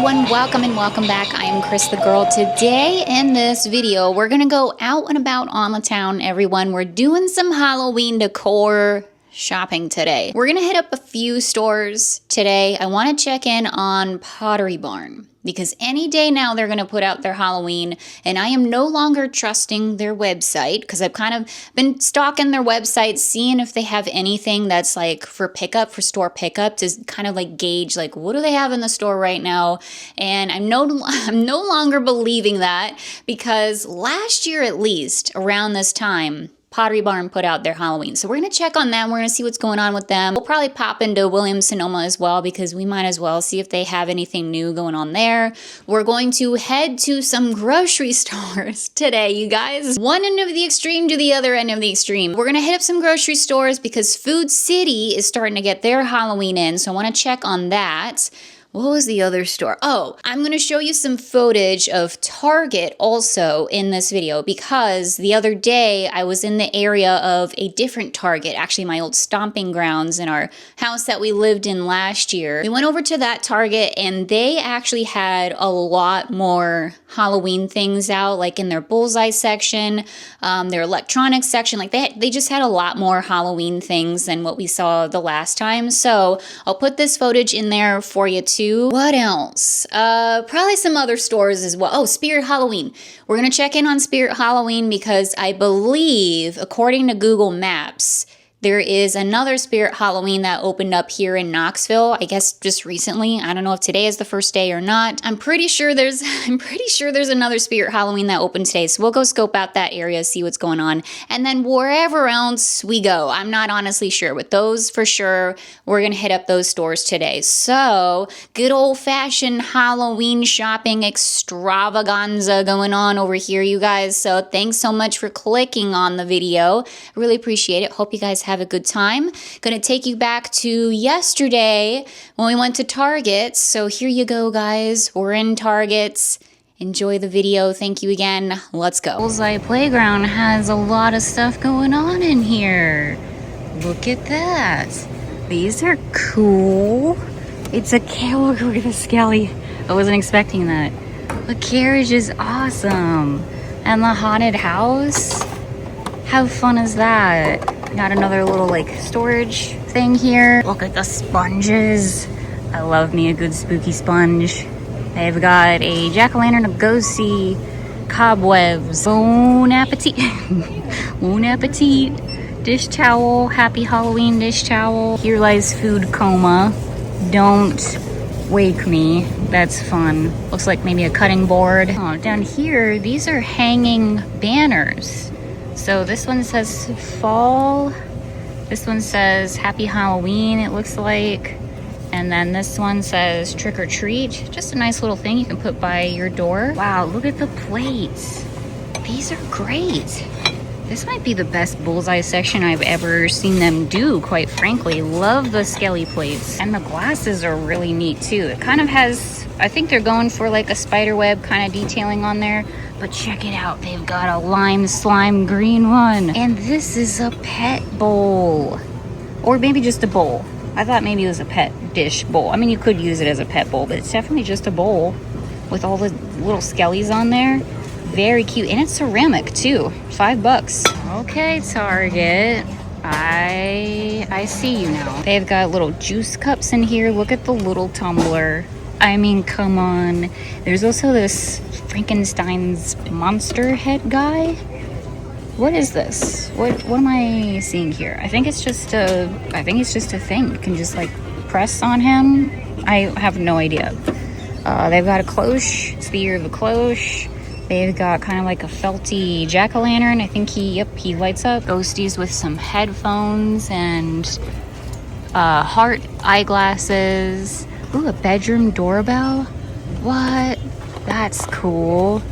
everyone, welcome and welcome back. I am Cris the Girl. Today in this video, we're gonna go out and about on the town, everyone. We're doing some Halloween decor shopping today. We're gonna hit up a few stores today. I wanna check in on Pottery Barn because any day now they're gonna put out their Halloween, and I am no longer trusting their website because I've kind of been stalking their website, seeing if they have anything that's like for pickup, for store pickup, to kind of like gauge like what do they have in the store right now. And I'm no longer believing that because last year at least around this time, Pottery Barn put out their Halloween. So we're going to check on them. We're going to see what's going on with them. We'll probably pop into whim, Sonoma as well because we might as well see if they have anything new going on there. We're going to head to some grocery stores today, you guys. One end of the extreme to the other end of the extreme. We're going to hit up some grocery stores because Food City is starting to get their Halloween in. So I want to check on that. What was the other store? Oh, I'm going to show you some footage of Target also in this video because the other day I was in the area of a different Target, actually my old stomping grounds in our house that we lived in last year. We went over to that Target and they actually had a lot more Halloween things out, like in their Bullseye section, their electronics section. Like they just had a lot more Halloween things than what we saw the last time. So I'll put this footage in there for you too. What else? Probably some other stores as well. Oh, Spirit Halloween. We're going to check in on Spirit Halloween because I believe, according to Google Maps, there is another Spirit Halloween that opened up here in Knoxville, I guess just recently. I don't know if today is the first day or not. I'm pretty sure there's another Spirit Halloween that opened today. So we'll go scope out that area, see what's going on. And then wherever else we go, I'm not honestly sure. With those for sure, we're going to hit up those stores today. So good old-fashioned Halloween shopping extravaganza going on over here, you guys. So thanks so much for clicking on the video. Really appreciate it. Hope you guys have a good time. Gonna take you back to yesterday when we went to Target. So here you go, guys. We're in Target. Enjoy the video. Thank you again. Let's go. Bullseye Playground has a lot of stuff going on in here. Look at that. These are cool. It's a carriage. Look at the skelly. I wasn't expecting that. The carriage is awesome. And the haunted house. How fun is that? Got another little like storage thing here. Look at the sponges. I love me a good spooky sponge. They've got a jack-o'-lantern, a ghosty, cobwebs. Bon appetit. Bon appetit. Dish towel. Happy Halloween dish towel. Here lies food coma. Don't wake me. That's fun. Looks like maybe a cutting board. Oh, down here, these are hanging banners. So this one says fall, this one says happy Halloween, it looks like, and then this one says trick or treat. Just a nice little thing you can put by your door. Wow, look at the plates. These are great. This might be the best Bullseye section I've ever seen them do, quite frankly. Love the skelly plates. And the glasses are really neat too. It kind of has, I think they're going for like a spider web kind of detailing on there. But check it out, they've got a lime slime green one. And this is a pet bowl. Or maybe just a bowl. I thought maybe it was a pet dish bowl. I mean, you could use it as a pet bowl, but it's definitely just a bowl with all the little skellies on there. Very cute, and it's ceramic too. $5. Okay, Target. I see you now. They've got little juice cups in here. Look at the little tumbler. I mean, come on. There's also this Frankenstein's monster head guy. What is this? What am I seeing here? I think it's just a thing. You can just like press on him. I have no idea. They've got a cloche. It's the year of the cloche. They've got kind of like a felty jack-o'-lantern. I think he lights up. Ghosties with some headphones and heart eyeglasses. Ooh, a bedroom doorbell. What? That's cool.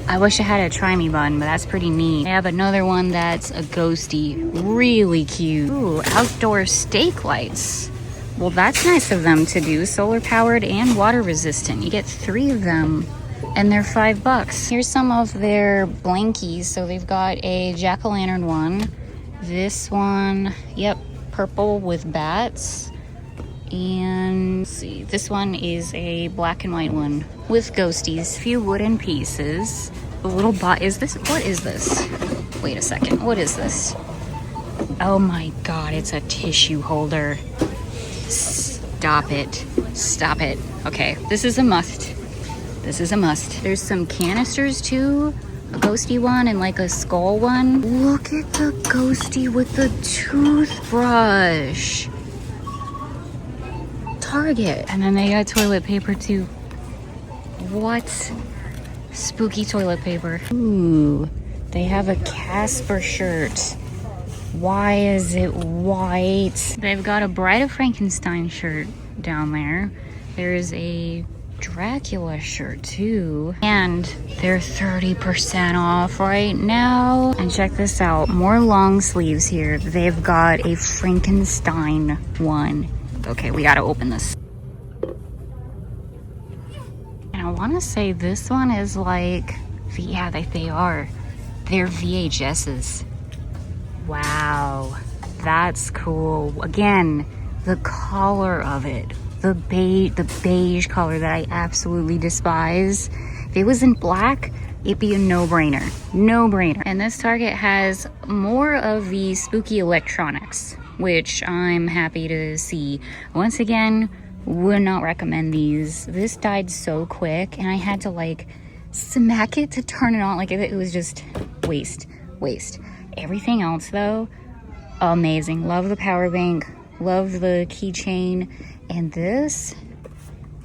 I wish I had a try me button, but that's pretty neat. I have another one that's a ghosty. Really cute. Ooh, outdoor stake lights. Well, that's nice of them to do. Solar powered and water resistant. You get 3 of them. And they're $5. Here's some of their blankies. So they've got a jack-o'-lantern one. This one, yep, purple with bats. And let's see, this one is a black and white one with ghosties. A few wooden pieces. A little what is this? Wait a second, what is this? Oh my God, it's a tissue holder. Stop it. Stop it. Okay, this is a must. This is a must. There's some canisters too. A ghosty one and like a skull one. Look at the ghosty with the toothbrush. Target. And then they got toilet paper too. What? Spooky toilet paper. Ooh, they have a Casper shirt. Why is it white? They've got a Bride of Frankenstein shirt down there. There's a Dracula shirt too. And they're 30% off right now. And check this out, more long sleeves here. They've got a Frankenstein one. Okay, we gotta open this. And I wanna say this one is like, yeah, they are. They're VHSs. Wow, that's cool. Again, the color of it. The beige color that I absolutely despise. If it was in black, it'd be a no-brainer. No-brainer. And this Target has more of the spooky electronics, which I'm happy to see. Once again, would not recommend these. This died so quick, and I had to like smack it to turn it on. Like it was just waste. Everything else though, amazing. Love the power bank. Love the keychain. And this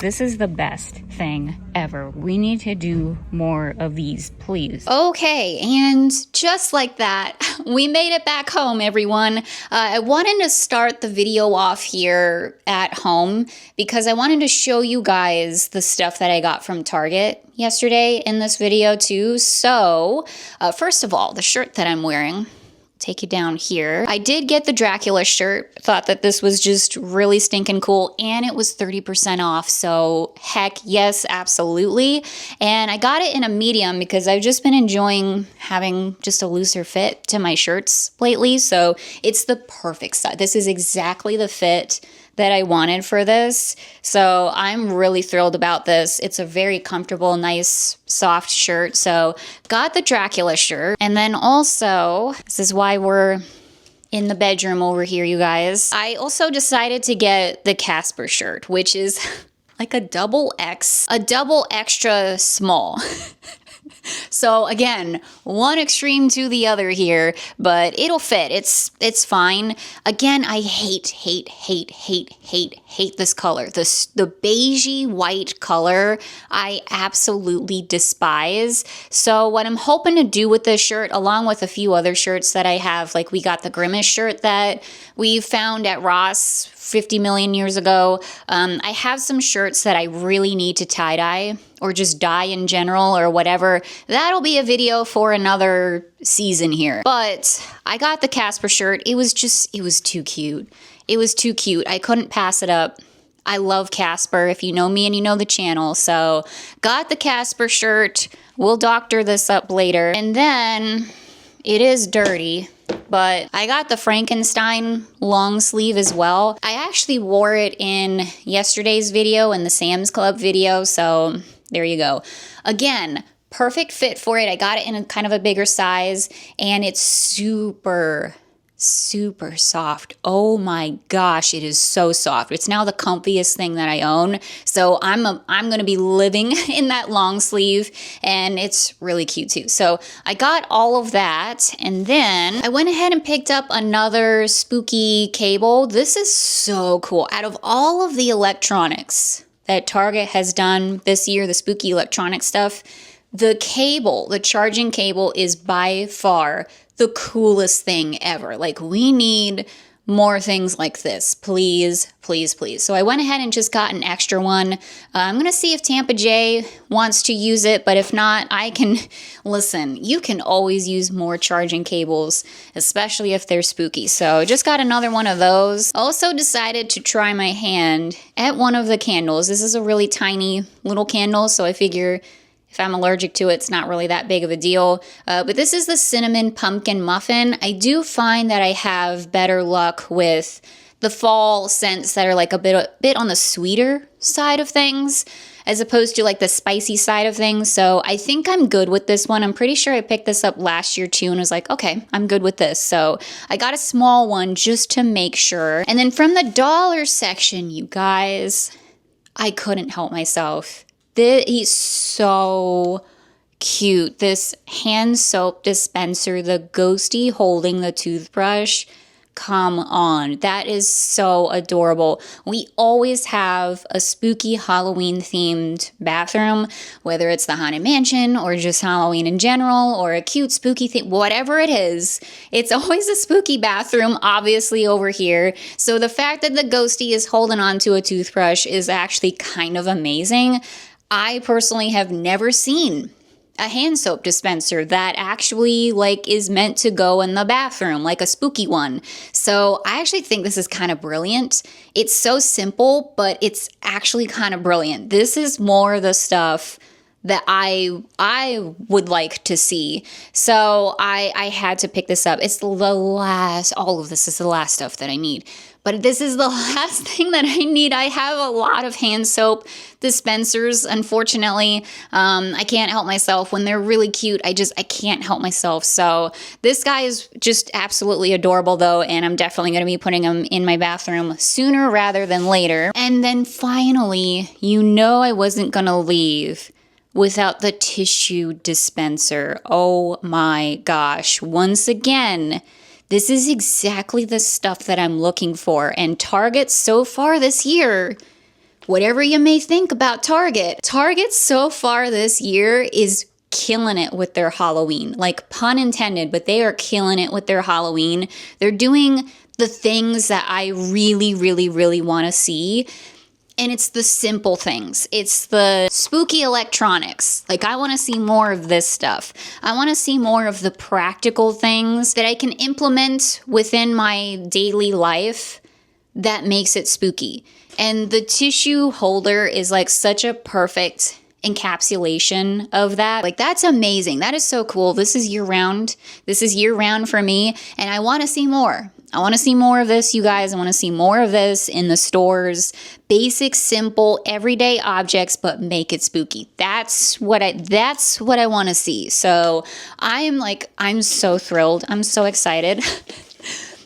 is the best thing ever. We need to do more of these, please. Okay, and just like that, we made it back home, everyone. I wanted to start the video off here at home because I wanted to show you guys the stuff that I got from Target yesterday in this video too. So, first of all, the shirt that I'm wearing. Take you down here. I did get the Dracula shirt. Thought that this was just really stinking cool, and it was 30% off. So heck yes, absolutely. And I got it in a medium because I've just been enjoying having just a looser fit to my shirts lately. So it's the perfect size. This is exactly the fit that I wanted for this. So I'm really thrilled about this. It's a very comfortable, nice, soft shirt. So got the Dracula shirt. And then also, this is why we're in the bedroom over here, you guys. I also decided to get the Casper shirt, which is like a double extra small. So again, one extreme to the other here, but it'll fit. It's fine. Again, I hate this color. The beigey white color, I absolutely despise. So what I'm hoping to do with this shirt, along with a few other shirts that I have, like we got the Grimace shirt that we found at Ross 50 million years ago. I have some shirts that I really need to tie-dye or just dye in general or whatever. That'll be a video for another season here. But I got the Casper shirt. It was too cute. It was too cute. I couldn't pass it up. I love Casper, if you know me and you know the channel. So got the Casper shirt. We'll doctor this up later. And then it is dirty, but I got the Frankenstein long sleeve as well. I actually wore it in yesterday's video and the Sam's Club video, so there you go. Again, perfect fit for it. I got it in a kind of a bigger size, and it's super soft. Oh my gosh, it is so soft. It's now the comfiest thing that I own. So I'm going to be living in that long sleeve, and it's really cute too. So I got all of that, and then I went ahead and picked up another spooky cable. This is so cool. Out of all of the electronics that Target has done this year, the spooky electronic stuff, the cable, the charging cable, is by far the coolest thing ever. Like, we need more things like this. Please, please, please. So I went ahead and just got an extra one. I'm going to see if Tampa J wants to use it, but if not, I can. Listen, you can always use more charging cables, especially if they're spooky. So just got another one of those. Also decided to try my hand at one of the candles. This is a really tiny little candle, so I figure if I'm allergic to it, it's not really that big of a deal. But this is the cinnamon pumpkin muffin. I do find that I have better luck with the fall scents that are like a bit on the sweeter side of things, as opposed to like the spicy side of things. So I think I'm good with this one. I'm pretty sure I picked this up last year too and was like, okay, I'm good with this. So I got a small one just to make sure. And then from the dollar section, you guys, I couldn't help myself. He's so cute. This hand soap dispenser, the ghosty holding the toothbrush. Come on, that is so adorable. We always have a spooky Halloween themed bathroom, whether it's the Haunted Mansion or just Halloween in general or a cute spooky thing, whatever it is, it's always a spooky bathroom, obviously over here. So the fact that the ghosty is holding onto a toothbrush is actually kind of amazing. I personally have never seen a hand soap dispenser that actually like is meant to go in the bathroom, like a spooky one. So I actually think this is kind of brilliant. It's so simple, but it's actually kind of brilliant. This is more the stuff that I would like to see. So I had to pick this up. It's the last, all of this is the last stuff that I need. But this is the last thing that I need. I have a lot of hand soap dispensers, unfortunately. I can't help myself. When they're really cute, I can't help myself. So this guy is just absolutely adorable though, and I'm definitely gonna be putting him in my bathroom sooner rather than later. And then finally, you know I wasn't gonna leave without the tissue dispenser. Oh my gosh, once again, this is exactly the stuff that I'm looking for. And Target so far this year, whatever you may think about Target so far this year is killing it with their Halloween. Like, pun intended, but they are killing it with their Halloween. They're doing the things that I really, really, really want to see. And it's the simple things. It's the spooky electronics. Like, I want to see more of this stuff. I want to see more of the practical things that I can implement within my daily life that makes it spooky. And the tissue holder is like such a perfect encapsulation of that. Like, that's amazing. That is so cool. This is year round. This is year round for me. And I want to see more. I want to see more of this, you guys. I want to see more of this in the stores. Basic, simple, everyday objects, but make it spooky. That's what I want to see. So I'm so thrilled. I'm so excited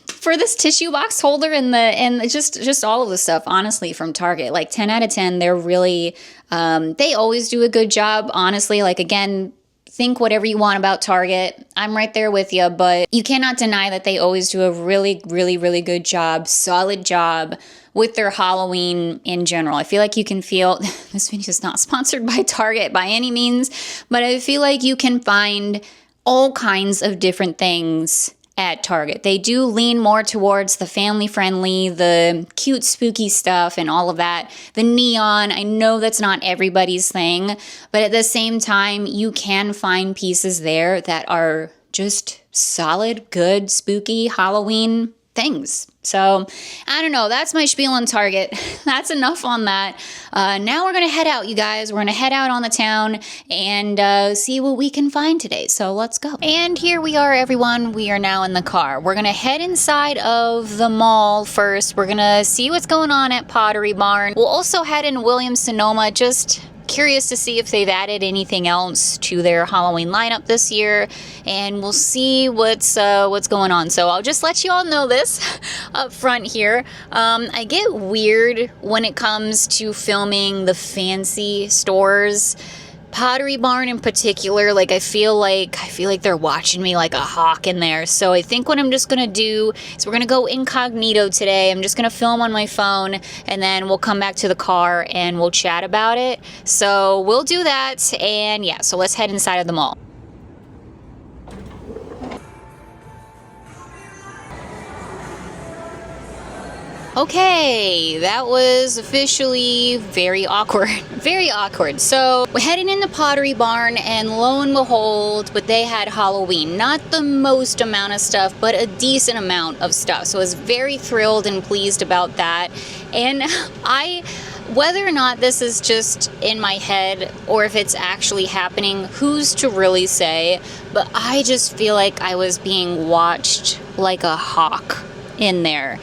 for this tissue box holder and just all of the stuff, honestly, from Target. Like, 10 out of 10. They're really, they always do a good job, honestly. Like, again, think whatever you want about Target. I'm right there with you, but you cannot deny that they always do a really, really, really good job, solid job with their Halloween in general. I feel like you can feel, this video is not sponsored by Target by any means, but I feel like you can find all kinds of different things at Target. They do lean more towards the family-friendly, the cute, spooky stuff and all of that. The neon, I know that's not everybody's thing, but at the same time, you can find pieces there that are just solid, good, spooky Halloween things. So, I don't know. That's my spiel on Target. That's enough on that. Now we're going to head out, you guys. We're going to head out on the town and see what we can find today. So, let's go. And here we are, everyone. We are now in the car. We're going to head inside of the mall first. We're going to see what's going on at Pottery Barn. We'll also head in Sonoma, just curious to see if they've added anything else to their Halloween lineup this year, and we'll see what's going on. So I'll just let you all know this up front here. I get weird when it comes to filming the fancy stores. Pottery Barn in particular, like I feel like they're watching me like a hawk in there. So I think what I'm just gonna do is we're gonna go incognito today. I'm just gonna film on my phone and then we'll come back to the car and we'll chat about it. So we'll do that, and yeah, so let's head inside of the mall. Okay, that was officially very awkward. Very awkward. So we're heading into Pottery Barn, and lo and behold, but they had Halloween. Not the most amount of stuff, but a decent amount of stuff. So I was very thrilled and pleased about that. And whether or not this is just in my head or if it's actually happening, who's to really say? But I just feel like I was being watched like a hawk in there.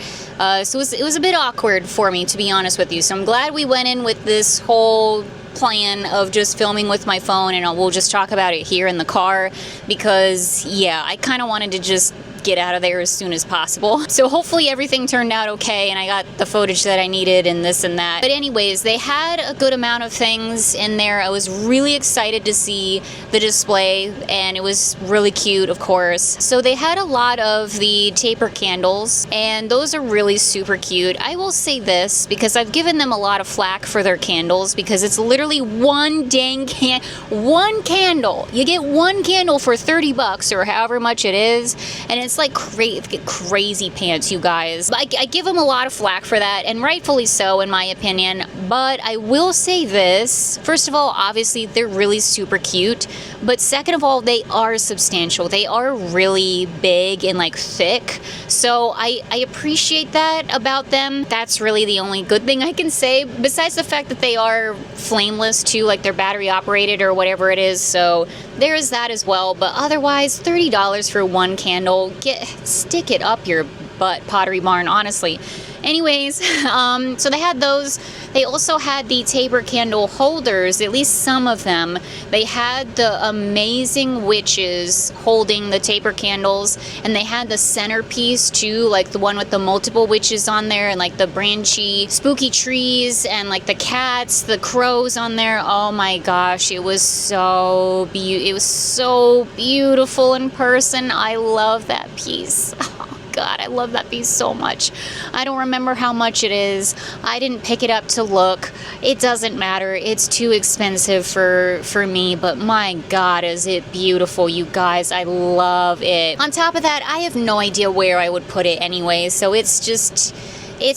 So it was a bit awkward for me, to be honest with you. So I'm glad we went in with this whole plan of just filming with my phone, and we'll just talk about it here in the car, because yeah, I kind of wanted to just get out of there as soon as possible. So hopefully everything turned out okay and I got the footage that I needed and this and that. But anyways, they had a good amount of things in there. I was really excited to see the display, and it was really cute, of course. So they had a lot of the taper candles, and those are really super cute. I will say this, because I've given them a lot of flack for their candles, because it's literally one one candle. You get one candle for 30 bucks or however much it is, and it's like crazy pants, you guys. I give them a lot of flack for that, and rightfully so in my opinion. But I will say this, first of all, obviously they're really super cute, but second of all, they are substantial. They are really big and like thick, so I appreciate that about them. That's really the only good thing I can say, besides the fact that they are flameless too, like they're battery operated or whatever it is, so there is that as well. But otherwise, $30 for one candle, stick it up your butt, Pottery Barn, honestly. Anyways, so they had those. They also had the taper candle holders, at least some of them. They had the amazing witches holding the taper candles, and they had the centerpiece too, like the one with the multiple witches on there, and like the branchy spooky trees, and like the cats, the crows on there. Oh my gosh, it was so beautiful in person. I love that piece. God, I love that piece so much. I don't remember how much it is. I didn't pick it up to look. It doesn't matter. It's too expensive for me, but my God, is it beautiful, you guys. I love it. On top of that, I have no idea where I would put it anyway, so it's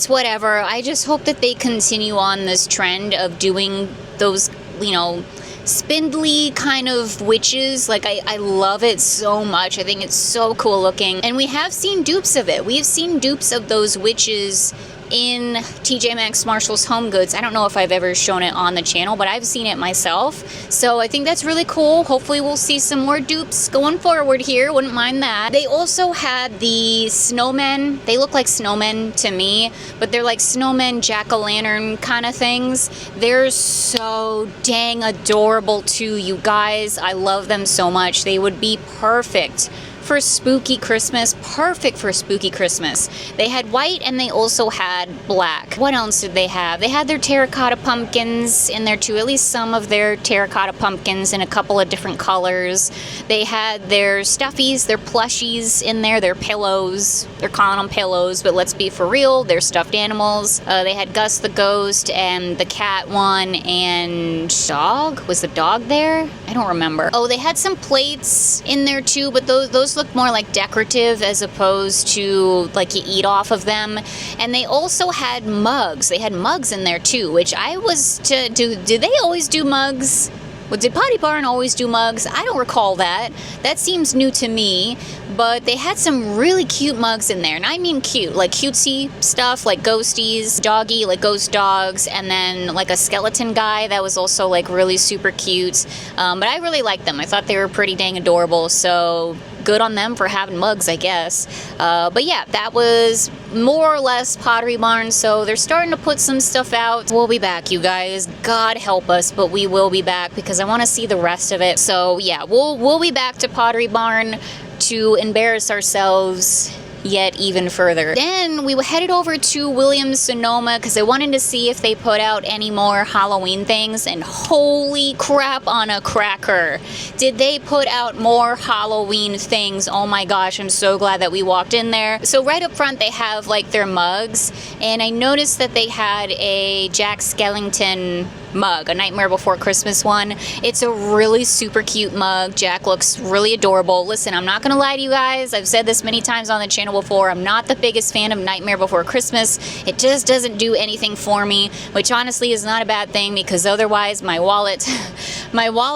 whatever. I just hope that they continue on this trend of doing those, you know, spindly kind of witches. Like I love it so much. I think it's so cool looking, and we have seen dupes of it. We've seen dupes of those witches in TJ Maxx Marshall's Home Goods. I don't know if I've ever shown it on the channel, but I've seen it myself. So I think that's really cool. Hopefully we'll see some more dupes going forward here. Wouldn't mind that. They also had the snowmen. They look like snowmen to me, but they're like snowmen, jack-o'-lantern kind of things. They're so dang adorable too, you guys. I love them so much. They would be perfect for spooky Christmas. Perfect for spooky Christmas. They had white and they also had black. What else did they have? They had their terracotta pumpkins in there too, at least some of their terracotta pumpkins in a couple of different colors. They had their stuffies, their plushies in there, their pillows. They're calling them pillows, but let's be for real, they're stuffed animals. They had Gus the Ghost and the cat one and dog. Was the dog there? I don't remember. Oh, they had some plates in there too, but those look more like decorative as opposed to like you eat off of them. And they also had mugs. They had mugs in there too, which I was to do. Did they always do mugs? Well, did Pottery Barn always do mugs? I don't recall that. That seems new to me. But they had some really cute mugs in there. And I mean cute, like cutesy stuff, like ghosties, doggy, like ghost dogs, and then like a skeleton guy that was also like really super cute. But I really liked them. I thought they were pretty dang adorable. So good on them for having mugs, I guess. But yeah, that was more or less Pottery Barn. So they're starting to put some stuff out. We'll be back, you guys. God help us, but we will be back because I want to see the rest of it. So yeah, we'll be back to Pottery Barn to embarrass ourselves yet even further. Then we headed over to Williams Sonoma because I wanted to see if they put out any more Halloween things, and holy crap on a cracker, did they put out more Halloween things. Oh my gosh, I'm so glad that we walked in there. So right up front they have like their mugs, and I noticed that they had a Jack Skellington mug, a Nightmare Before Christmas one. It's a really super cute mug. Jack looks really adorable. Listen, I'm not gonna lie to you guys, I've said this many times on the channel before, I'm not the biggest fan of Nightmare Before Christmas. It just doesn't do anything for me, which honestly is not a bad thing because otherwise my wallet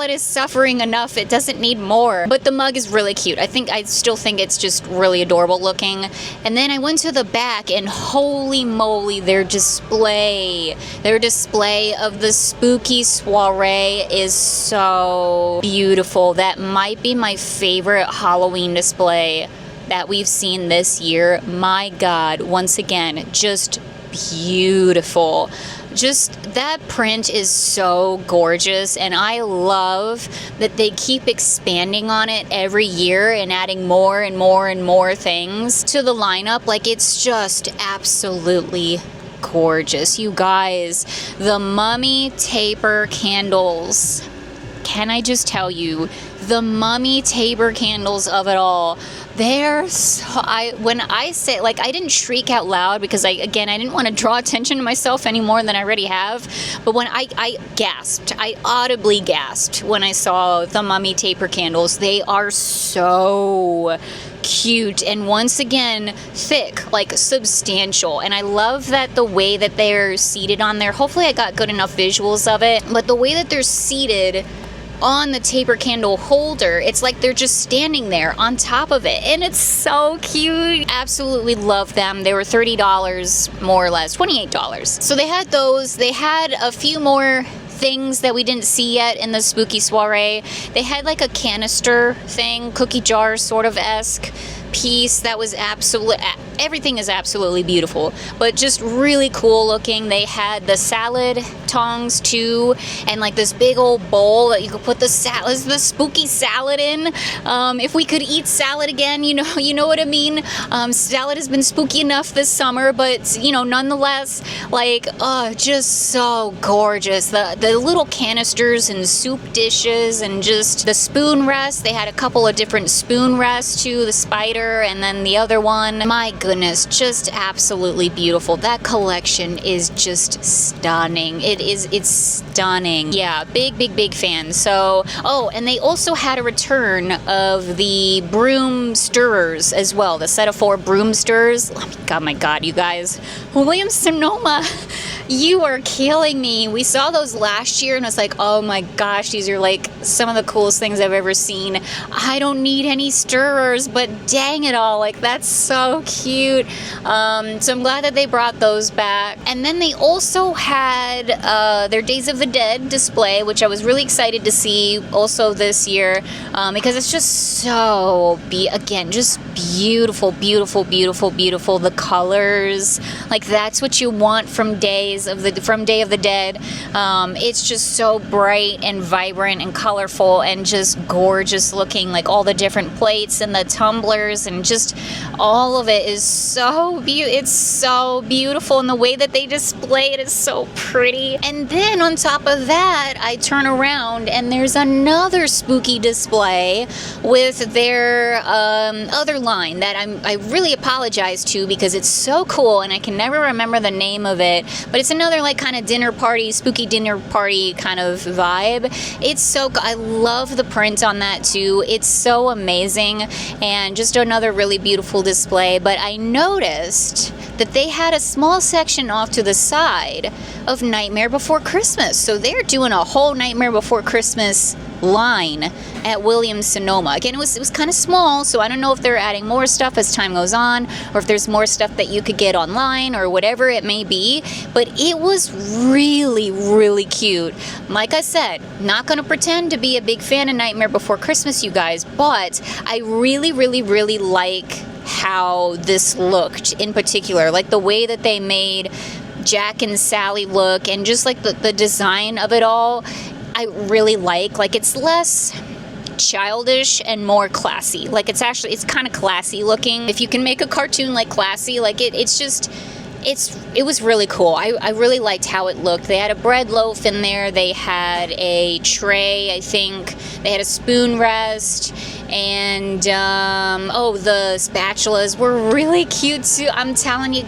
is suffering enough. It doesn't need more. But the mug is really cute. I still think it's just really adorable looking. And then I went to the back and holy moly, their display of the spooky soiree is so beautiful. That might be my favorite Halloween display that we've seen this year. My God, once again, just beautiful. Just that print is so gorgeous, and I love that they keep expanding on it every year and adding more and more and more things to the lineup. Like, it's just absolutely gorgeous. You guys, the mummy taper candles. Can I just tell you, the mummy taper candles of it all, they're so, when I say, like, I didn't shriek out loud because I didn't want to draw attention to myself any more than I already have, but when I gasped, I audibly gasped when I saw the mummy taper candles. They are so cute, and once again, thick, like substantial. And I love that the way that they're seated on there. Hopefully I got good enough visuals of it, but the way that they're seated on the taper candle holder, it's like they're just standing there on top of it, and it's so cute. Absolutely love them. They were $30 more or less, $28. So they had those. They had a few more things that we didn't see yet in the spooky soiree. They had like a canister thing, cookie jar sort of esque piece that was everything is absolutely beautiful, but just really cool looking. They had the salad tongs too, and like this big old bowl that you could put the spooky salad in. If we could eat salad again, you know what I mean. Salad has been spooky enough this summer, but nonetheless, like, just so gorgeous. The little canisters and soup dishes, and just the spoon rests. They had a couple of different spoon rests too, the spider and then the other one. My goodness, just absolutely beautiful. That collection is just stunning. It's stunning. Yeah, big fan. So, and they also had a return of the broom stirrers as well. The set of 4 broom stirrers. Oh my God, you guys. William Sonoma, you are killing me. We saw those last year and I was like, oh my gosh, these are like some of the coolest things I've ever seen. I don't need any stirrers, but dang it all, like, that's so cute. So I'm glad that they brought those back. And then they also had their Days of the Dead display, which I was really excited to see also this year, because it's just so just beautiful. The colors, like, that's what you want from Day of the Dead. It's just so bright and vibrant and colorful and just gorgeous looking, like all the different plates and the tumblers, and just all of it is so it's so beautiful, and the way that they display it is so pretty. And then on top of that, I turn around and there's another spooky display with their other line that I really apologize to because it's so cool and I can never remember the name of it, but it's another like kind of dinner party, spooky dinner party kind of vibe. It's so I love the print on that too. It's so amazing, and just another really beautiful display. But I noticed that they had a small section off to the side of Nightmare Before Christmas. So they're doing a whole Nightmare Before Christmas line at Williams Sonoma. Again, it was kind of small, so I don't know if they're adding more stuff as time goes on, or if there's more stuff that you could get online, or whatever it may be, but it was really cute. Like I said, not going to pretend to be a big fan of Nightmare Before Christmas, you guys, but I really like how this looked in particular, like the way that they made Jack and Sally look, and just like the design of it all. I really like it's less childish and more classy. Like, it's kind of classy looking. If you can make a cartoon like classy, like it was really cool. I really liked how it looked. They had a bread loaf in there. They had a tray, I think. They had a spoon rest. And, the spatulas were really cute too. I'm telling you,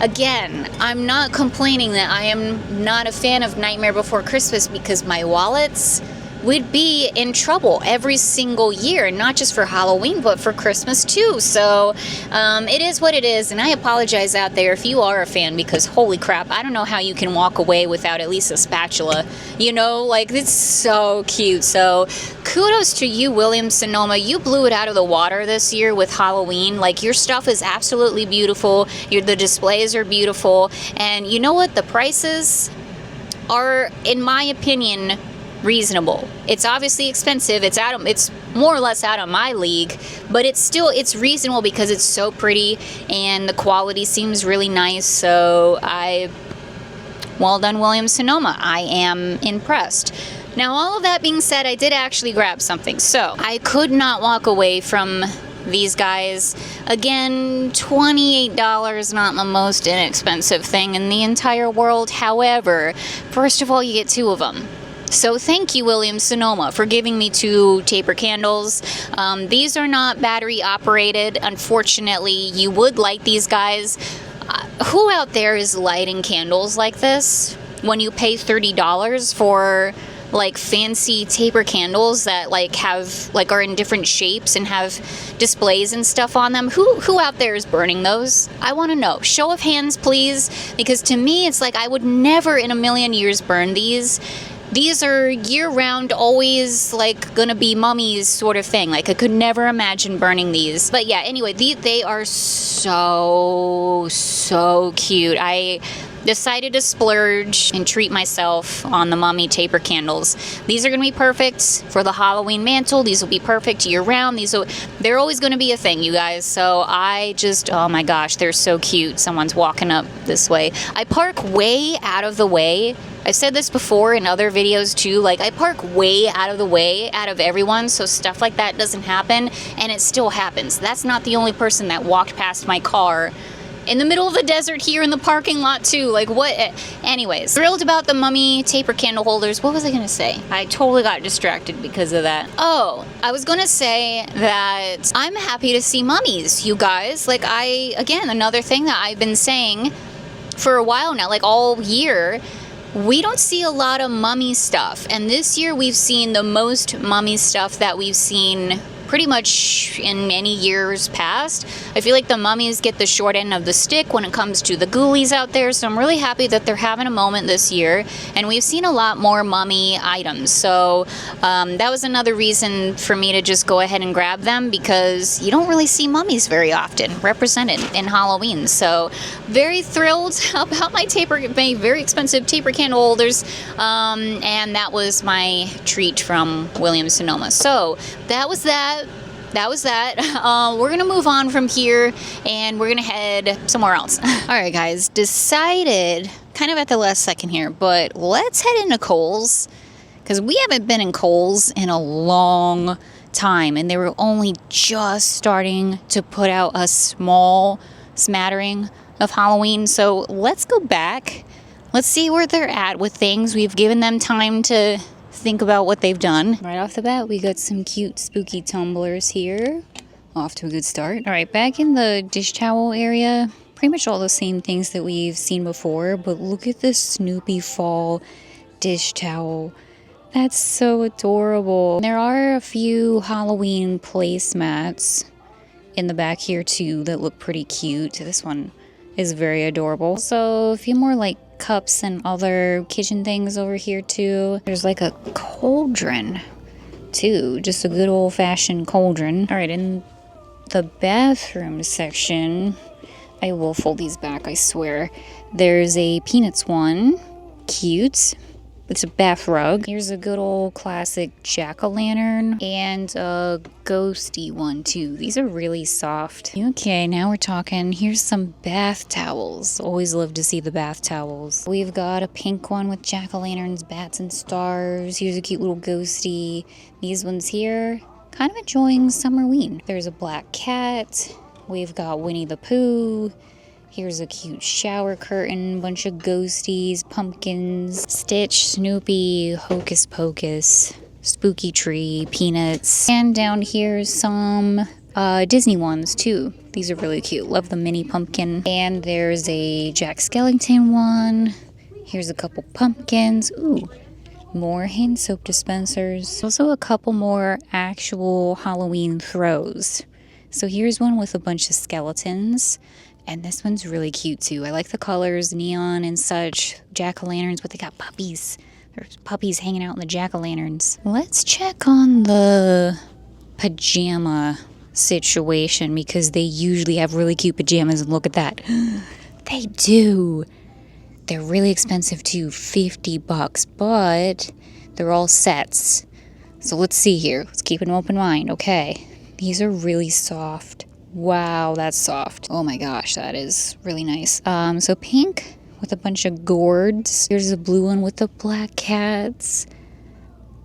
again, I'm not complaining that I am not a fan of Nightmare Before Christmas, because my wallets would be in trouble every single year, not just for Halloween, but for Christmas too. So it is what it is, and I apologize out there if you are a fan, because holy crap, I don't know how you can walk away without at least a spatula. Like, it's so cute. So kudos to you, William Sonoma. You blew it out of the water this year with Halloween. Like, your stuff is absolutely beautiful. The displays are beautiful, and you know what? The prices are, in my opinion, reasonable. It's obviously expensive. It's more or less out of my league, but it's reasonable because it's so pretty and the quality seems really nice. So well done, William Sonoma. I am impressed. Now, all of that being said, I did actually grab something. So I could not walk away from these guys. Again, $28, not the most inexpensive thing in the entire world. However, first of all, you get 2 of them. So thank you, William Sonoma, for giving me 2 taper candles. These are not battery operated. Unfortunately, you would light these guys. Who out there is lighting candles like this when you pay $30 for like fancy taper candles that are in different shapes and have displays and stuff on them? Who out there is burning those? I want to know. Show of hands, please, because to me it's like I would never in a million years burn these. These are year-round, always like gonna be mummies sort of thing. Like I could never imagine burning these. But yeah, anyway, they are so cute. I decided to splurge and treat myself on the mummy taper candles. These are gonna be perfect for the Halloween mantle. These will be perfect year-round. They're always gonna be a thing, you guys. So oh my gosh, they're so cute. Someone's walking up this way. I park way out of the way. I've said this before in other videos too, like I park way out of the way out of everyone, so stuff like that doesn't happen, and it still happens. That's not the only person that walked past my car in the middle of the desert here in the parking lot too. Like what? Anyways, thrilled about the mummy taper candle holders. What was I gonna say? I totally got distracted because of that. Oh, I was gonna say that I'm happy to see mummies, you guys. Like again, another thing that I've been saying for a while now, like all year, we don't see a lot of mummy stuff, and this year we've seen the most mummy stuff that we've seen pretty much in many years past. I feel like the mummies get the short end of the stick when it comes to the ghoulies out there, so I'm really happy that they're having a moment this year, and we've seen a lot more mummy items. So that was another reason for me to just go ahead and grab them, because you don't really see mummies very often represented in Halloween. So very thrilled about my very expensive taper candle holders, and that was my treat from William Sonoma. So that was that. We're gonna move on from here and we're gonna head somewhere else. All right, guys, decided kind of at the last second here, but let's head into Kohl's, because we haven't been in Kohl's in a long time, and they were only just starting to put out a small smattering of Halloween. So let's go back. Let's see where they're at with things. We've given them time to think about what they've done. Right off the bat, we got some cute spooky tumblers here. Off to a good start. All right, back in the dish towel area, pretty much all the same things that we've seen before, but look at this Snoopy fall dish towel. That's so adorable. There are a few Halloween placemats in the back here too that look pretty cute. This one is very adorable. So a few more like cups and other kitchen things over here too. There's like a cauldron too, just a good old-fashioned cauldron. All right, in the bathroom section, I will fold these back, I swear. There's a Peanuts one, cute. It's a bath rug. Here's a good old classic jack-o'-lantern and a ghosty one too. These are really soft. Okay, now we're talking. Here's some bath towels. Always love to see the bath towels. We've got a pink one with jack-o'-lanterns, bats, and stars. Here's a cute little ghosty. These ones here, kind of enjoying Summerween. There's a black cat. We've got Winnie the Pooh. Here's a cute shower curtain, bunch of ghosties, pumpkins, Stitch, Snoopy, Hocus Pocus, Spooky Tree, Peanuts. And down here some Disney ones too. These are really cute. Love the mini pumpkin. And there's a Jack Skellington one. Here's a couple pumpkins. Ooh, more hand soap dispensers. Also a couple more actual Halloween throws. So here's one with a bunch of skeletons. And this one's really cute too. I like the colors, neon and such. Jack-o'-lanterns, but they got puppies. There's puppies hanging out in the jack-o'-lanterns. Let's check on the pajama situation, because they usually have really cute pajamas, and look at that. They do. They're really expensive too, $50, but they're all sets. So let's see here. Let's keep an open mind. Okay. These are really soft. Wow, that's soft. Oh my gosh, that is really nice. So pink with a bunch of gourds. Here's a blue one with the black cats.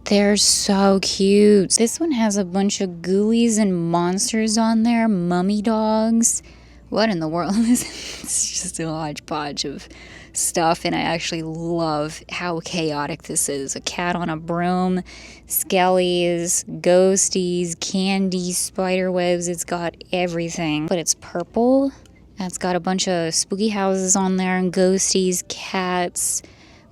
They're so cute. This one has a bunch of ghoulies and monsters on there. Mummy dogs. What in the world is this? It's just a hodgepodge of stuff, and I actually love how chaotic this is. A cat on a broom, skellies, ghosties, candy, spider webs. It's got everything. But it's purple. And it's got a bunch of spooky houses on there and ghosties, cats.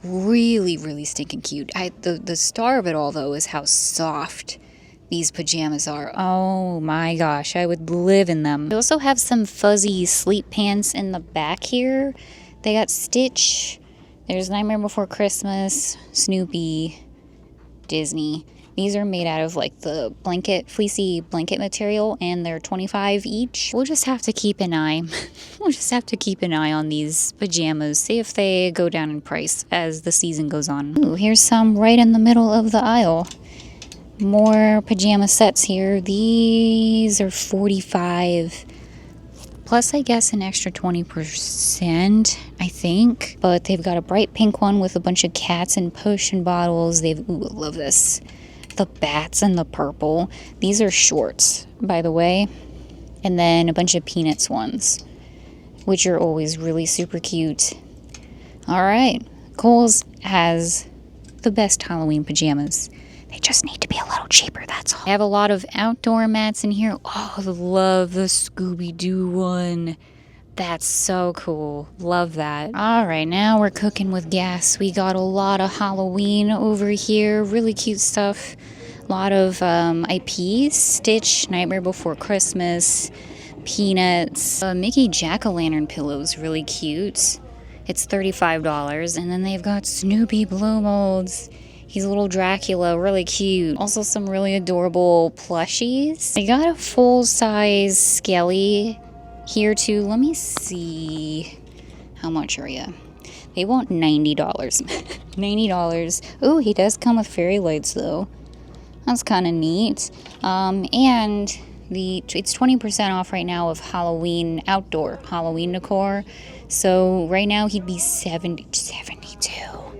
Really, really stinking cute. The star of it all, though, is how soft these pajamas are. Oh my gosh, I would live in them. They also have some fuzzy sleep pants in the back here. They got Stitch. There's Nightmare Before Christmas, Snoopy, Disney. These are made out of like the fleecy blanket material, and they're $25 each. We'll just have to keep an eye. We'll just have to keep an eye on these pajamas, see if they go down in price as the season goes on. Ooh, here's some right in the middle of the aisle. More pajama sets here. These are $45. Plus, I guess, an extra 20%, I think. But they've got a bright pink one with a bunch of cats and potion bottles. Ooh, I love this. The bats and the purple. These are shorts, by the way. And then a bunch of Peanuts ones, which are always really super cute. All right. Kohl's has the best Halloween pajamas. They just need to be a little cheaper, that's all. I have a lot of outdoor mats in here. Oh, I love the Scooby-Doo one. That's so cool. Love that. All right, now we're cooking with gas. We got a lot of Halloween over here. Really cute stuff. A lot of IPs. Stitch, Nightmare Before Christmas, Peanuts. Mickey Jack-o'-lantern pillows, really cute. It's $35. And then they've got Snoopy blow molds. He's a little Dracula, really cute. Also some really adorable plushies. They got a full-size Skelly here too. Let me see. How much are you? They want $90. $90. Oh, he does come with fairy lights though. That's kind of neat. And it's 20% off right now of outdoor Halloween decor. So right now he'd be $72.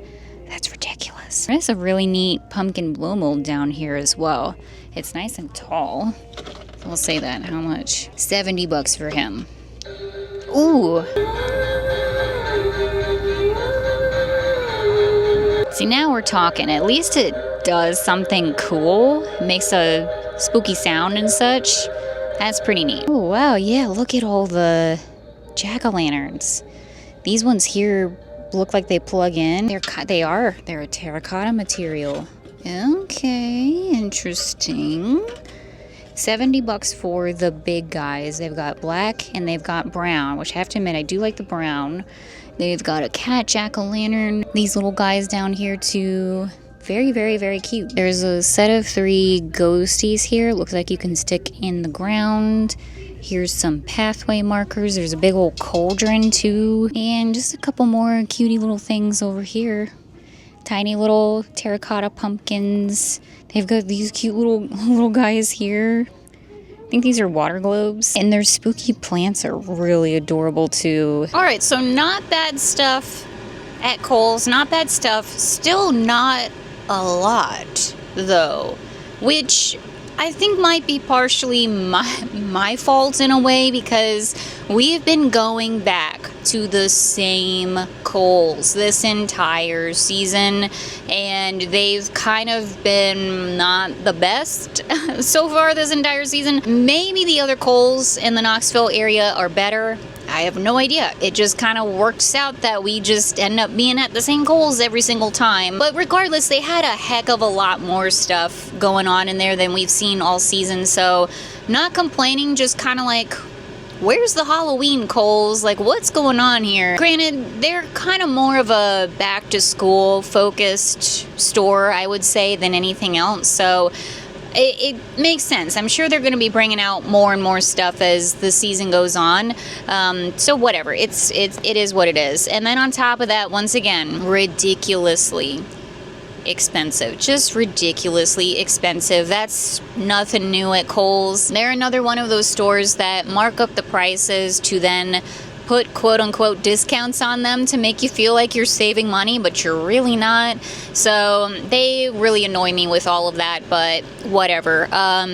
That's ridiculous. There's a really neat pumpkin blow mold down here as well. It's nice and tall. We'll say that. How much? $70 for him. Ooh. See, now we're talking. At least it does something cool. Makes a spooky sound and such. That's pretty neat. Oh, wow. Yeah, look at all the jack-o'-lanterns. These ones here look like they plug in. They're a terracotta material. Okay, interesting. $70 for the big guys. They've got black and they've got brown, which I have to admit, I do like the brown. They've got a cat jack-o'-lantern. These little guys down here too. Very, very, very cute. There's a set of 3 ghosties here. Looks like you can stick in the ground. Here's some pathway markers. There's a big old cauldron too. And just a couple more cutie little things over here. Tiny little terracotta pumpkins. They've got these cute little guys here. I think these are water globes. And their spooky plants are really adorable too. All right, so not bad stuff at Kohl's. Not bad stuff. Still not a lot though, which I think might be partially my fault in a way, because we've been going back to the same Kohl's this entire season, and they've kind of been not the best so far this entire season. Maybe the other Kohl's in the Knoxville area are better. I have no idea. It just kind of works out that we just end up being at the same Kohl's every single time. But regardless, they had a heck of a lot more stuff going on in there than we've seen all season. So not complaining, just kind of like, where's the Halloween Kohl's? Like, what's going on here? Granted, they're kind of more of a back to school focused store, I would say, than anything else. So it makes sense. I'm sure they're going to be bringing out more and more stuff as the season goes on. So whatever, it is what it is. And then on top of that, once again, ridiculously expensive, just ridiculously expensive. That's nothing new at Kohl's. They're another one of those stores that mark up the prices to then put quote-unquote discounts on them to make you feel like you're saving money, but you're really not. So they really annoy me with all of that, but whatever.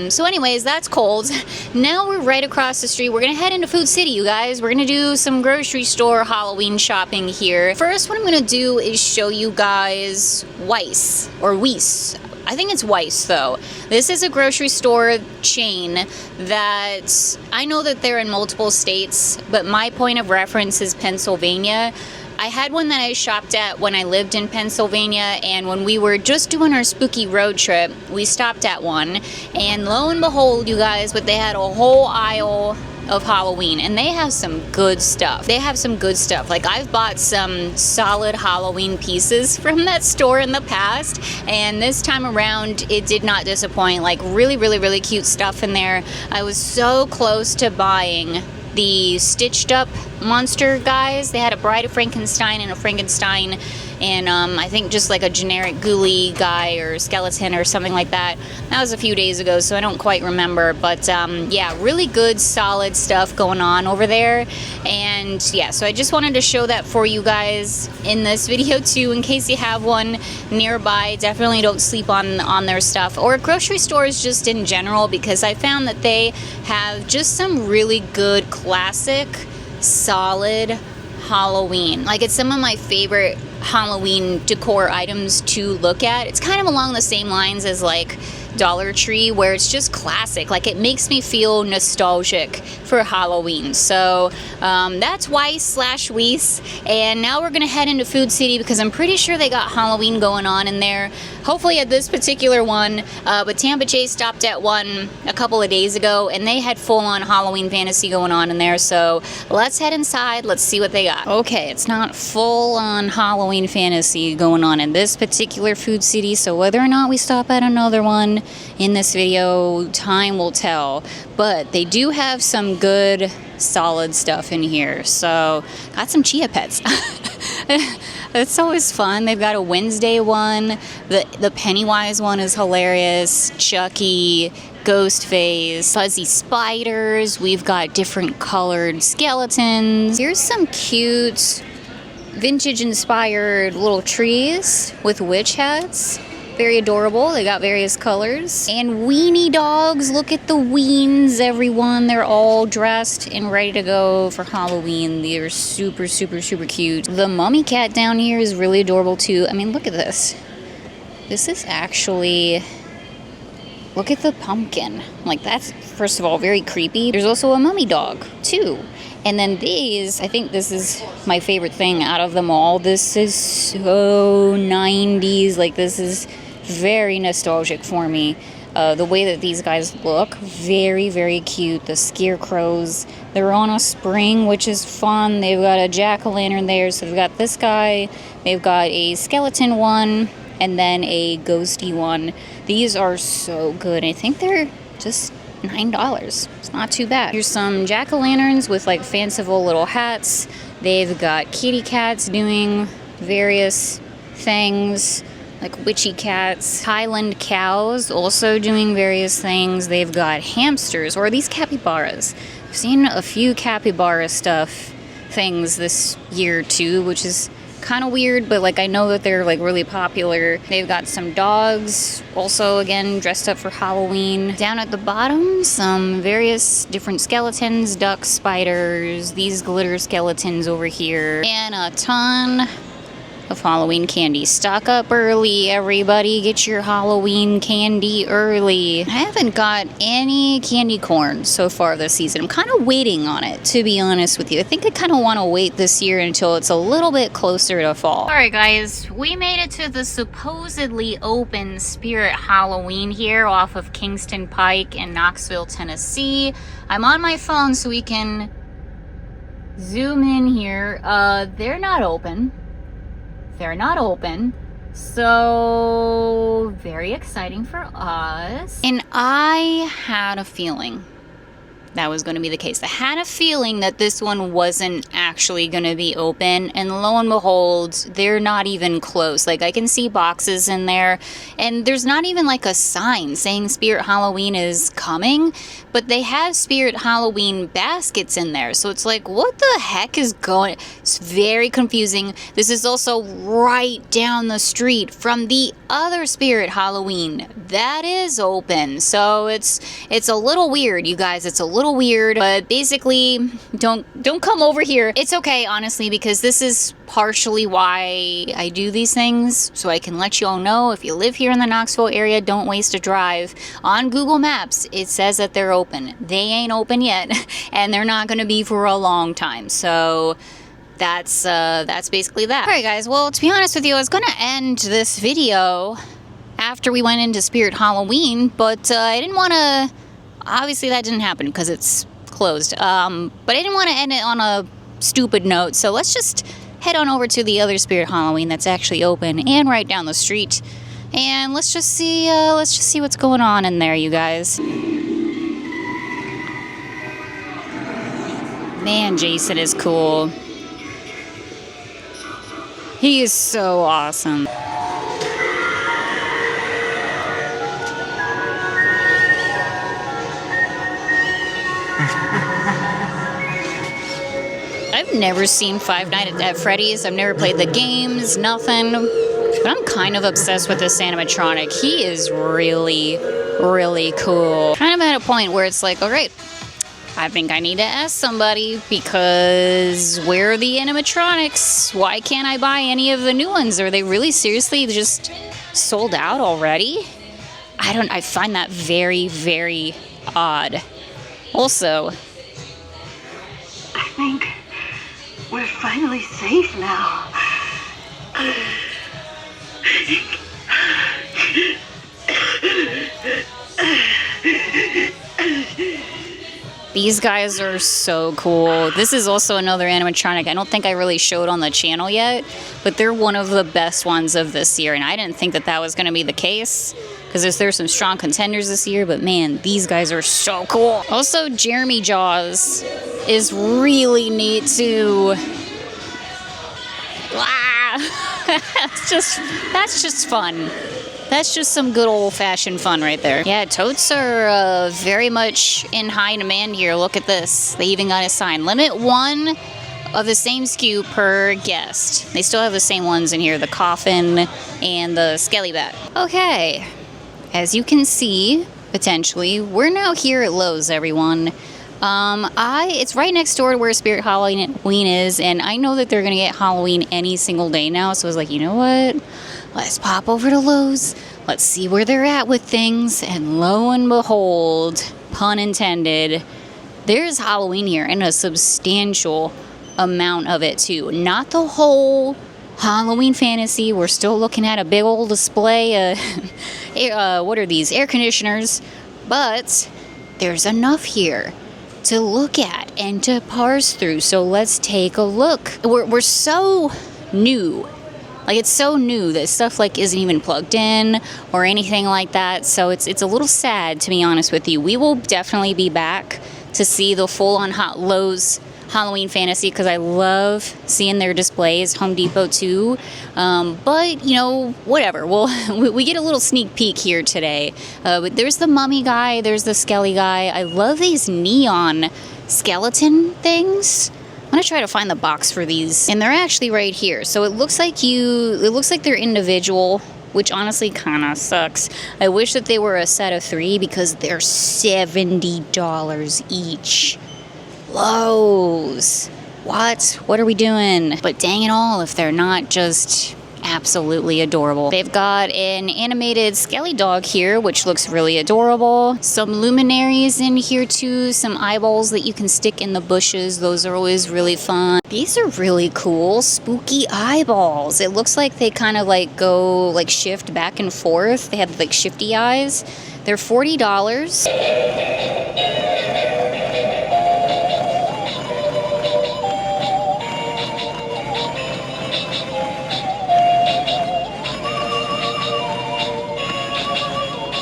So anyways, that's Kohl's. Now we're right across the street. We're gonna head into Food City, you guys. We're gonna do some grocery store Halloween shopping here. First, what I'm gonna do is show you guys Weiss, or Weiss. I think it's Weiss, though. This is a grocery store chain that I know that they're in multiple states, but my point of reference is Pennsylvania. I had one that I shopped at when I lived in Pennsylvania, and when we were just doing our spooky road trip, we stopped at one, and lo and behold, you guys, but they had a whole aisle of Halloween, and they have some good stuff. They have some good stuff. Like, I've bought some solid Halloween pieces from that store in the past, and this time around it did not disappoint. Like, really cute stuff in there. I was so close to buying the stitched up monster guys. They had a Bride of Frankenstein and a Frankenstein, and I think just like a generic ghoulie guy or skeleton or something like that. That was a few days ago, so I don't quite remember, but yeah, really good solid stuff going on over there. And yeah, so I just wanted to show that for you guys in this video too, in case you have one nearby. Definitely don't sleep on their stuff, or grocery stores just in general, because I found that they have just some really good classic solid Halloween. Like, it's some of my favorite Halloween decor items to look at. It's kind of along the same lines as like Dollar Tree, where it's just classic. Like, it makes me feel nostalgic for Halloween. So that's Weiss. And now we're gonna head into Food City, because I'm pretty sure they got Halloween going on in there. Hopefully at this particular one, but Tampa J stopped at one a couple of days ago, and they had full-on Halloween fantasy going on in there. So let's head inside, let's see what they got. Okay, it's not full-on Halloween fantasy going on in this particular Food City, so whether or not we stop at another one in this video, time will tell. But they do have some good solid stuff in here. So got some Chia Pets. It's always fun. They've got a Wednesday one. The Pennywise one is hilarious. Chucky, Ghostface, fuzzy spiders. We've got different colored skeletons. Here's some cute vintage inspired little trees with witch hats. Very adorable. They got various colors. And weenie dogs. Look at the weens, everyone. They're all dressed and ready to go for Halloween. They're super cute. The mummy cat down here is really adorable too. I mean, look at this. This is actually... Look at the pumpkin. Like, that's, first of all, very creepy. There's also a mummy dog too. And then these, I think this is my favorite thing out of them all. This is so 90s. Like, this is very nostalgic for me. The way that these guys look, very cute. The scarecrows, they're on a spring, which is fun. They've got a jack-o'-lantern there. So they've got this guy, they've got a skeleton one, and then a ghosty one. These are so good. I think they're just $9. It's not too bad. Here's some jack-o'-lanterns with like fanciful little hats. They've got kitty cats doing various things, like witchy cats. Highland cows also doing various things. They've got hamsters, or these capybaras. I've seen a few capybara stuff things this year too, which is kind of weird, but like I know that they're like really popular. They've got some dogs also, again, dressed up for Halloween. Down at the bottom, some various different skeletons, ducks, spiders, these glitter skeletons over here, and a ton of Halloween candy. Stock up early, everybody. Get your Halloween candy early. I haven't got any candy corn so far this season. I'm kind of waiting on it, to be honest with you. I think I kind of want to wait this year until it's a little bit closer to fall. Alright guys, we made it to the supposedly open Spirit Halloween here off of Kingston Pike in Knoxville, Tennessee. I'm on my phone so we can zoom in here. They're not open. They're not open, so very exciting for us. And I had a feeling that was going to be the case. I had a feeling that this one wasn't actually going to be open, and lo and behold, they're not even close. Like, I can see boxes in there, and there's not even like a sign saying Spirit Halloween is coming, but they have Spirit Halloween baskets in there. So it's like, what the heck is going? It's very confusing. This is also right down the street from the other Spirit Halloween that is open. So it's a little weird, you guys. It's a little weird, but basically don't come over here. It's okay, honestly, because this is partially why I do these things, so I can let you all know if you live here in the Knoxville area, don't waste a drive. On Google Maps, it says that they're open. They ain't open yet, and they're not going to be for a long time. So that's basically that. All right, guys. Well, to be honest with you, I was going to end this video after we went into Spirit Halloween, but I didn't want to. Obviously, that didn't happen because it's closed. But I didn't want to end it on a stupid note, so let's just head on over to the other Spirit Halloween that's actually open and right down the street, and let's just see what's going on in there, you guys. Man, Jason is cool. He is so awesome. I've never seen Five Nights at Freddy's. I've never played the games, nothing. But I'm kind of obsessed with this animatronic. He is really, really cool. Kind of at a point where it's like, all right, I think I need to ask somebody, because where are the animatronics? Why can't I buy any of the new ones? Are they really seriously just sold out already? I find that very, very odd. Also, I think we're finally safe now. these guys are so cool. This is also another animatronic I don't think I really showed on the channel yet, but they're one of the best ones of this year, and I didn't think that was going to be the case, because there's some strong contenders this year, but man, these guys are so cool. Also, Jeremy Jaws is really neat too. That's just fun. That's just some good old-fashioned fun right there. Yeah, totes are very much in high demand here. Look at this. They even got a sign. Limit 1 of the same SKU per guest. They still have the same ones in here, the coffin and the skelly bat. Okay, as you can see, potentially, we're now here at Lowe's, everyone. It's right next door to where Spirit Halloween is, and I know that they're gonna get Halloween any single day now, so I was like, you know what? Let's pop over to Lowe's. Let's see where they're at with things, and lo and behold, pun intended, there's Halloween here, and a substantial amount of it too. Not the whole Halloween fantasy. We're still looking at a big old display. What are these? Air conditioners. But there's enough here to look at and to parse through. So let's take a look. We're so new. Like, it's so new that stuff like isn't even plugged in or anything like that. So it's a little sad, to be honest with you. We will definitely be back to see the full-on Lowe's Halloween fantasy, because I love seeing their displays. Home Depot too, but you know, whatever. We get a little sneak peek here today. But there's the mummy guy, there's the skelly guy. I love these neon skeleton things. I'm gonna try to find the box for these, and they're actually right here. So it looks like they're individual, which honestly kind of sucks. I wish that they were a set of 3, because they're $70 each. Lowe's. What are we doing? But dang it all if they're not just absolutely adorable. They've got an animated skelly dog here, which looks really adorable. Some luminaries in here too, some eyeballs that you can stick in the bushes. Those are always really fun. These are really cool, spooky eyeballs. It looks like they kind of like go like shift back and forth. They have like shifty eyes. They're $40.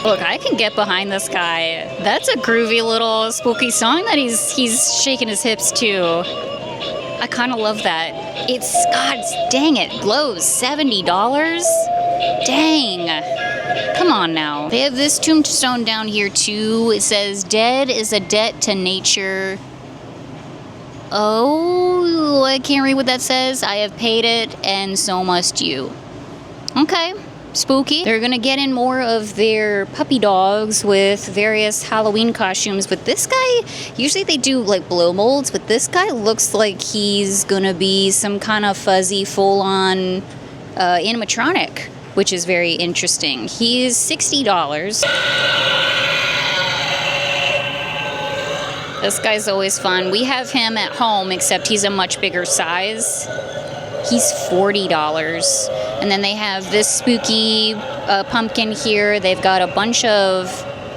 Look, I can get behind this guy. That's a groovy little spooky song that he's shaking his hips to. I kind of love that. It's, God dang it, Lowe's, $70? Dang. Come on now. They have this tombstone down here too. It says, dead is a debt to nature. Oh, I can't read what that says. I have paid it, and so must you. Okay. Spooky. They're gonna get in more of their puppy dogs with various Halloween costumes, but this guy, usually they do like blow molds, but this guy looks like he's gonna be some kind of fuzzy full-on animatronic, which is very interesting. He is $60. This guy's always fun. We have him at home, except he's a much bigger size. He's $40. And then they have this spooky pumpkin here. They've got a bunch of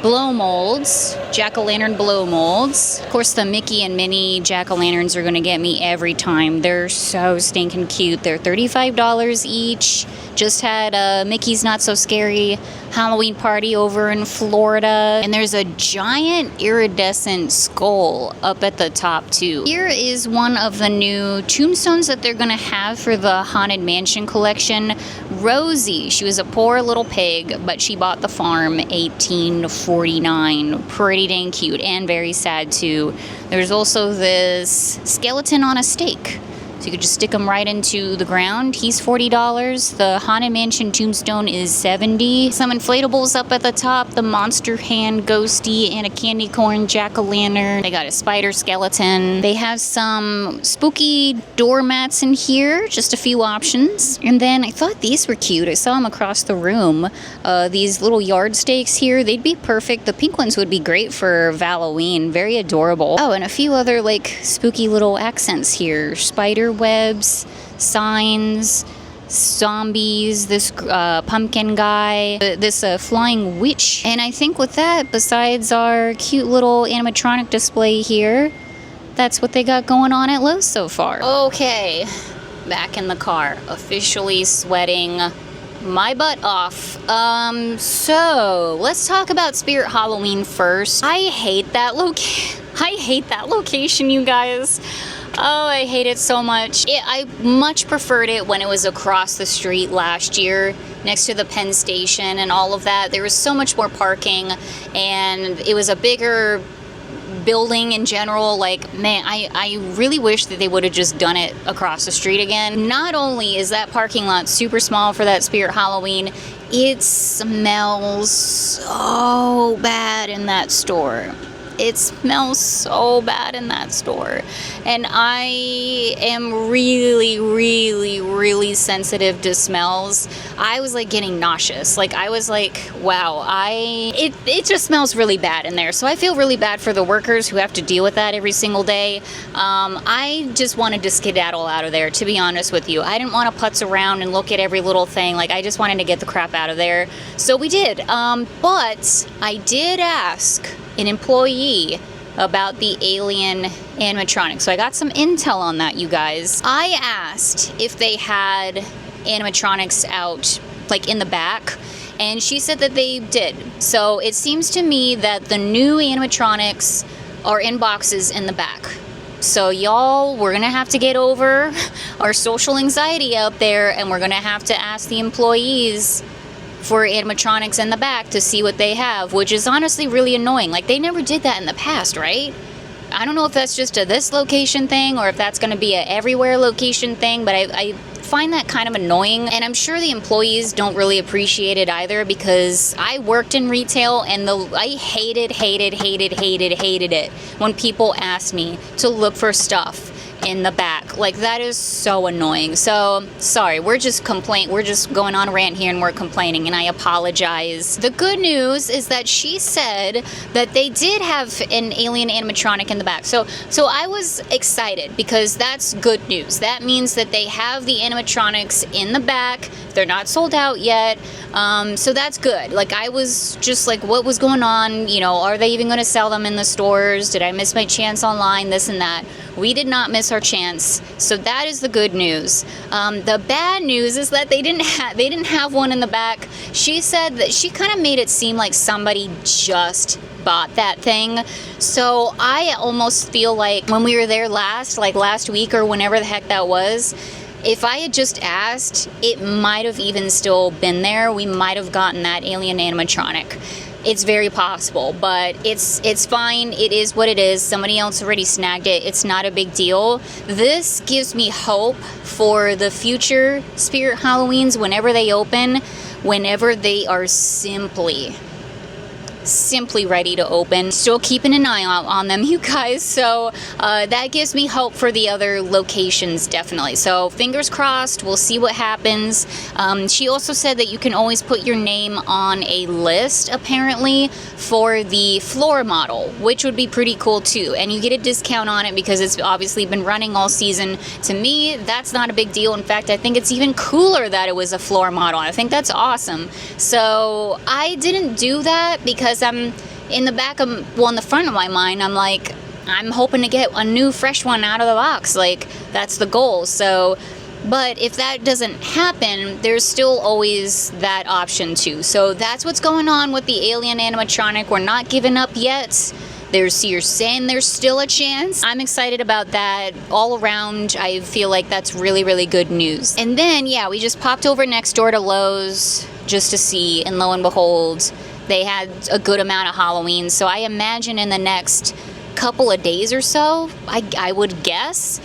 blow molds, jack-o'-lantern blow molds. Of course, the Mickey and Minnie jack-o'-lanterns are gonna get me every time. They're so stinking cute. They're $35 each. Just had Mickey's Not So Scary Halloween party over in Florida. And there's a giant iridescent skull up at the top too. Here is one of the new tombstones that they're gonna have for the Haunted Mansion collection. Rosie, she was a poor little pig, but she bought the farm, 1849. Pretty dang cute and very sad too. There's also this skeleton on a stake. So you could just stick him right into the ground. He's $40. The Haunted Mansion tombstone is $70. Some inflatables up at the top. The monster hand ghosty and a candy corn jack-o'-lantern. They got a spider skeleton. They have some spooky doormats in here. Just a few options. And then I thought these were cute. I saw them across the room. These little yard stakes here. They'd be perfect. The pink ones would be great for Halloween. Very adorable. Oh, and a few other like spooky little accents here. Spider webs, signs, zombies, this pumpkin guy, this flying witch. And I think with that, besides our cute little animatronic display here, that's what they got going on at Lowe's so far. Okay, back in the car, officially sweating my butt off. So let's talk about Spirit Halloween first. I hate that location, you guys. Oh, I hate it so much. I much preferred it when it was across the street last year, next to the Penn Station and all of that. There was so much more parking, and it was a bigger building in general. Like, man, I really wish that they would have just done it across the street again. Not only is that parking lot super small for that Spirit Halloween, it smells so bad in that store. It smells so bad in that store. And I am really, really, really sensitive to smells. I was like getting nauseous. Like I was like, wow, it just smells really bad in there. So I feel really bad for the workers who have to deal with that every single day. I just wanted to skedaddle out of there, to be honest with you. I didn't want to putz around and look at every little thing. Like I just wanted to get the crap out of there. So we did. But I did ask an employee about the alien animatronics. So I got some intel on that, you guys. I asked if they had animatronics out, like in the back, and she said that they did. So it seems to me that the new animatronics are in boxes in the back. So y'all, we're gonna have to get over our social anxiety out there, and we're gonna have to ask the employees for animatronics in the back to see what they have, which is honestly really annoying. Like, they never did that in the past, right? I don't know if that's just a this location thing or if that's going to be a everywhere location thing, but I find that kind of annoying, and I'm sure the employees don't really appreciate it either, because I worked in retail and I hated it when people asked me to look for stuff in the back. Like, that is so annoying. So sorry, we're just going on a rant here and we're complaining, and I apologize. The good news is that she said that they did have an alien animatronic in the back. So I was excited, because that's good news. That means that they have the animatronics in the back. They're not sold out yet. So that's good. Like, I was just like, what was going on? You know, are they even going to sell them in the stores? Did I miss my chance online? This and that. We did not miss us our chance. So that is the good news. The bad news is that they didn't have one in the back. She said that she kind of made it seem like somebody just bought that thing. So I almost feel like when we were there last week or whenever the heck that was, if I had just asked, it might have even still been there. We might have gotten that alien animatronic. It's very possible, but it's fine. It is what it is. Somebody else already snagged it. It's not a big deal. This gives me hope for the future Spirit Halloweens whenever they open, whenever they are simply ready to open. Still keeping an eye out on them, you guys. So that gives me hope for the other locations, definitely. So fingers crossed. We'll see what happens. She also said that you can always put your name on a list, apparently, for the floor model, which would be pretty cool too. And you get a discount on it because it's obviously been running all season. To me, that's not a big deal. In fact, I think it's even cooler that it was a floor model. I think that's awesome. So I didn't do that because I'm in the back of, well, in the front of my mind, I'm like, I'm hoping to get a new fresh one out of the box. Like, that's the goal. So, but if that doesn't happen, there's still always that option too. So that's what's going on with the alien animatronic. We're not giving up yet. You're saying there's still a chance. I'm excited about that. All around, I feel like that's really, really good news. And then, yeah, we just popped over next door to Lowe's just to see, and lo and behold, they had a good amount of Halloween. So I imagine in the next couple of days or so, I would guess,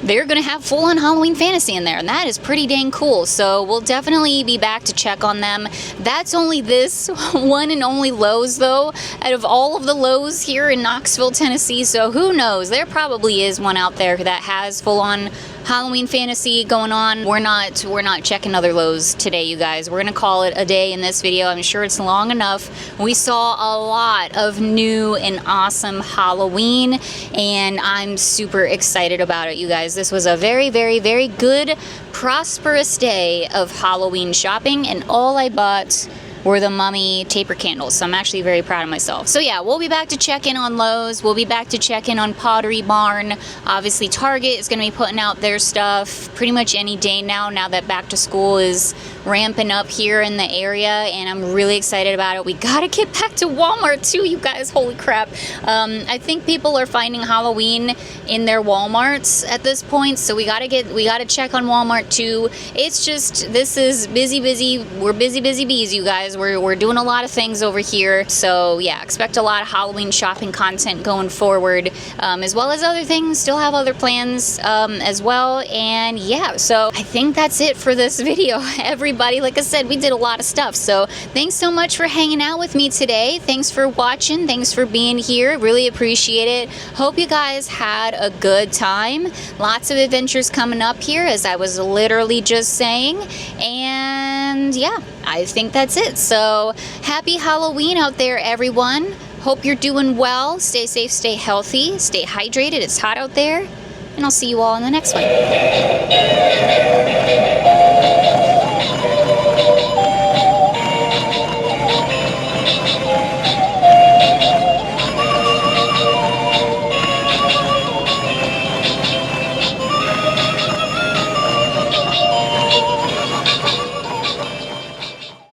they're going to have full-on Halloween fantasy in there, and that is pretty dang cool. So we'll definitely be back to check on them. That's only this one and only Lowe's, though, out of all of the Lowe's here in Knoxville, Tennessee. So who knows? There probably is one out there that has full-on Halloween fantasy going on. We're not checking other Lowe's today, you guys. We're gonna call it a day in this video. I'm sure it's long enough. We saw a lot of new and awesome Halloween, and I'm super excited about it, you guys. This was a very, very, very good, prosperous day of Halloween shopping, and all I bought were the mummy taper candles. So I'm actually very proud of myself. So yeah, we'll be back to check in on Lowe's. We'll be back to check in on Pottery Barn. Obviously Target is going to be putting out their stuff pretty much any day now that back to school is ramping up here in the area, and I'm really excited about it. We gotta get back to Walmart too, you guys. Holy crap. I think people are finding Halloween in their Walmarts at this point, so we gotta check on Walmart too. It's just, this is busy. We're busy bees, you guys. We're doing a lot of things over here. So yeah, expect a lot of Halloween shopping content going forward, as well as other things. Still have other plans as well. And yeah, so I think that's it for this video, everybody. Like I said, we did a lot of stuff. So thanks so much for hanging out with me today. Thanks for watching. Thanks for being here. Really appreciate it. Hope you guys had a good time. Lots of adventures coming up here, as I was literally just saying. And yeah, I think that's it. So happy Halloween out there, everyone. Hope you're doing well. Stay safe, stay healthy, stay hydrated. It's hot out there. And I'll see you all in the next one.